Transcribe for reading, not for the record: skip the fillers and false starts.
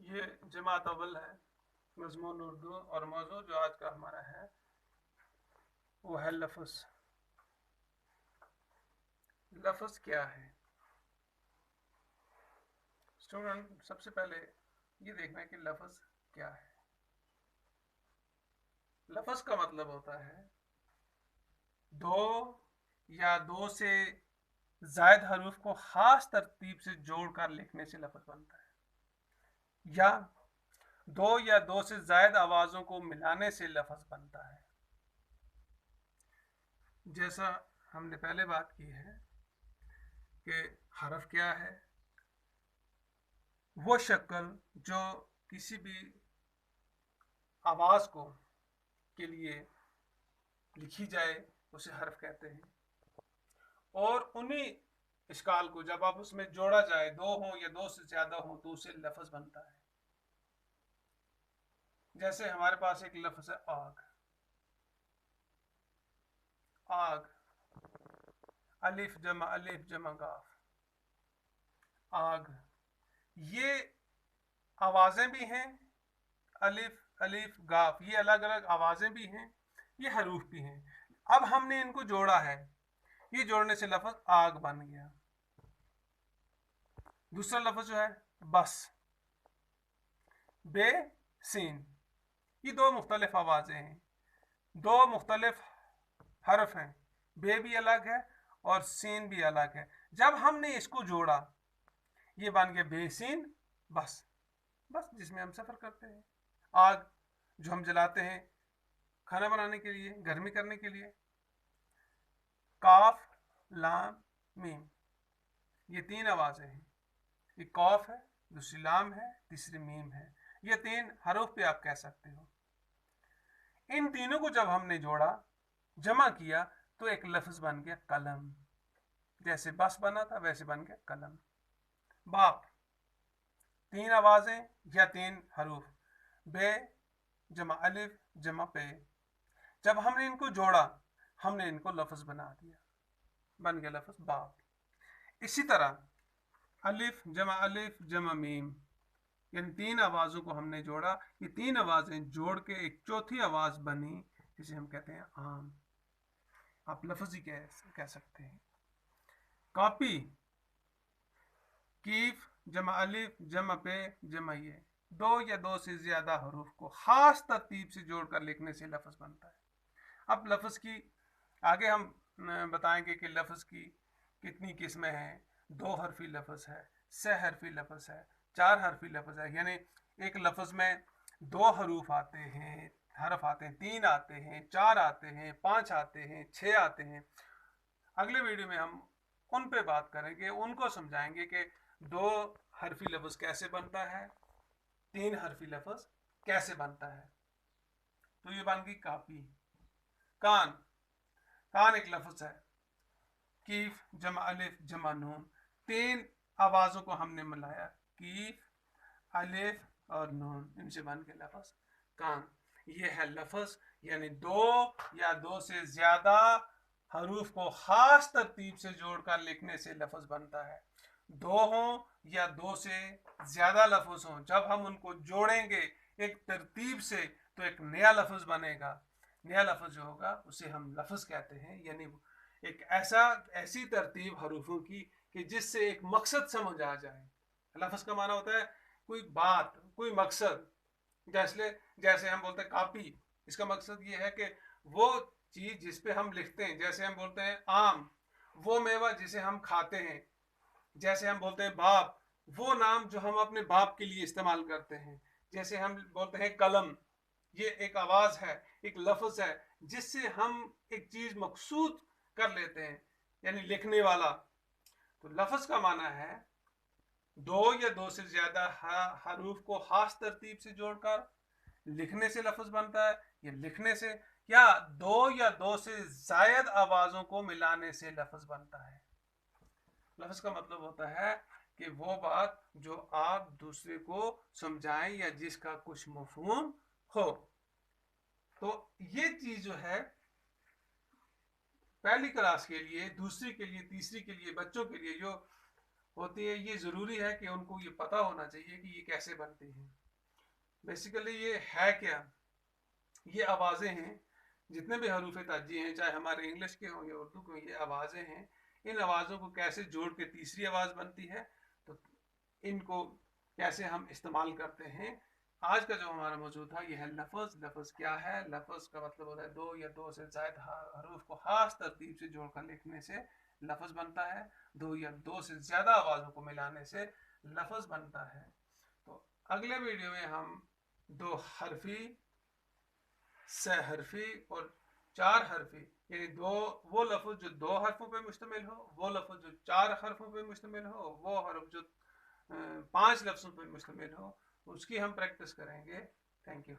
ये जमात अव्वल है, मजमून उर्दू, और मौजू जो आज का हमारा है वो है लफ्ज़। लफ्ज़ क्या है स्टूडेंट? सबसे पहले ये देखना है कि लफ्ज़ क्या है। लफ्ज़ का मतलब होता है दो या दो से जायद हरूफ को खास तरतीब से जोड़कर लिखने से लफ्ज़ बनता है, या दो या दो से जायद आवाज़ों को मिलाने से लफ्ज़ बनता है। जैसा हमने पहले बात की है कि हरफ क्या है, वो शक्ल जो किसी भी आवाज़ को के लिए लिखी जाए उसे हरफ कहते हैं। और उन्हीं इश्काल को जब आप उसमें जोड़ा जाए, दो हो या दो से ज़्यादा हो, तो उसे लफ्ज़ बनता है। जैसे हमारे पास एक लफ्ज़ है आग। आग, अलिफ जमा गाफ, आग। ये आवाज़ें भी हैं, अलिफ अलिफ गाफ, ये अलग अलग आवाज़ें भी हैं, ये हरूफ भी हैं। अब हमने इनको जोड़ा है, ये जोड़ने से लफ्ज़ आग बन गया। दूसरा लफ्ज़ जो है बस, बे सीन, ये दो मुख्तलिफ आवाज़ें हैं, दो मुख्तलिफ हरफ हैं, बे भी अलग है और सीन भी अलग है। जब हमने इसको जोड़ा ये बन गया बेसीन बस। बस जिसमें हम सफ़र करते हैं। आग जो हम जलाते हैं खाना बनाने के लिए, गर्मी करने के लिए। काफ लाम मीम, ये तीन आवाज़ें हैं। एक कौफ है, दूसरी लाम है, तीसरी मीम है। ये तीन हरूफ पे आप कह सकते हो। इन तीनों को जब हमने जोड़ा, जमा किया, तो एक लफ्ज़ बन गया कलम। जैसे बस बना था वैसे बन गया कलम। बाप, तीन आवाज़ें या तीन हरूफ, बे जमा अलिफ जमा पे। जब हमने इनको जोड़ा हमने इनको लफ्ज़ बना दिया, बन गया लफ्ज़ बाप। इसी तरह अलिफ जमा मीम, इन तीन आवाज़ों को हमने जोड़ा, ये तीन आवाज़ें जोड़ के एक चौथी आवाज़ बनी जिसे हम कहते हैं आम। आप लफ्ज़ ही कह सकते हैं। कॉपी, कीफ जमा अलिफ जमा पे जमा ये, दो या दो से ज़्यादा हरूफ को ख़ास तरतीब से जोड़कर लिखने से लफ्ज़ बनता है। अब लफ्ज़ की आगे हम बताएंगे कि लफ्ज़ की कितनी किस्में हैं। दो हरफी लफ्ज़ है, सह हरफी लफ्ज़ है, चार हरफी लफ्ज़ है। यानी एक लफ्ज़ में दो हरूफ आते हैं, हरफ आते हैं, तीन आते हैं, चार आते हैं, पाँच आते हैं, छः आते हैं। अगले वीडियो में हम उन पे बात करेंगे, उनको समझाएंगे कि दो हरफी लफ्ज़ कैसे बनता है, तीन हरफी लफ्ज़ कैसे बनता है। तो ये बन गई कापी। कान, कान एक लफ्ज़ है, कीफ जमा अलिफ जमा नून, तीन आवाज़ों को हमने मिलाया, कीफ अलिफ और नून, इनसे बन के लफ्ज़ कान। ये है लफ्ज़, यानी दो या दो से ज़्यादा हरूफ को ख़ास तरतीब से जोड़कर लिखने से लफ्ज़ बनता है। दो हों या दो से ज़्यादा लफ्ज़ हों, जब हम उनको जोड़ेंगे एक तरतीब से तो एक नया लफ्ज़ बनेगा। नया लफ्ज़ जो होगा उसे हम लफ्ज़ कहते हैं, यानी एक ऐसी तरतीब हरूफों की कि जिससे एक मकसद समझ आ जाए। लफ्ज़ का माना होता है कोई बात, कोई मकसद। जैसे जैसे हम बोलते हैं कापी, इसका मकसद ये है कि वो चीज़ जिस पे हम लिखते हैं, जैसे हम बोलते हैं आम, वो मेवा जिसे हम खाते हैं। जैसे हम बोलते हैं बाप, वो नाम जो हम अपने बाप के लिए इस्तेमाल करते हैं। जैसे हम बोलते हैं कलम, ये एक आवाज़ है, एक लफ्ज़ है जिससे हम एक चीज़ मकसूद कर लेते हैं, यानी लिखने वाला। तो लफ्ज़ का माना है दो या दो से ज़्यादा हरूफ को खास तरतीब से जोड़कर लिखने से लफ्ज़ बनता है, या लिखने से, या दो से जायद आवाज़ों को मिलाने से लफ्ज़ बनता है। लफ्ज़ का मतलब होता है कि वो बात जो आप दूसरे को समझाएं या जिसका कुछ मफहूम हो। तो ये चीज़ जो है पहली क्लास के लिए, दूसरी के लिए, तीसरी के लिए बच्चों के लिए जो होती है, ये ज़रूरी है कि उनको ये पता होना चाहिए कि ये कैसे बनती हैं। बेसिकली ये है क्या, ये आवाज़ें हैं, जितने भी हरूफ ताजी हैं, चाहे हमारे इंग्लिश के हों या उर्दू के हों, ये आवाज़ें हैं। इन आवाज़ों को कैसे जोड़ के तीसरी आवाज़ बनती है, तो इनको कैसे हम इस्तेमाल करते हैं। आज का जो हमारा मौजूद था ये है लफ्ज़। लफ्ज़ क्या है? लफ्ज़ का मतलब होता है दो या दो से ज़ायद हरूफ को खास तरतीब से जोड़कर लिखने से लफ्ज़ बनता है। दो या दो से ज़्यादा आवाज़ों को मिलाने से लफ्ज़ बनता है। तो अगले वीडियो में हम दो हरफी, सहरफी और चार हरफी, यानी दो वो लफ्ज़ जो दो हरफों पे मुश्तमिल हो, वो लफ्ज़ जो चार हरफों पे मुश्तमिल हो, वो हरफ जो 5 लफ्ज़ों पर मुश्तमिल हो, उसकी हम प्रैक्टिस करेंगे। Thank you.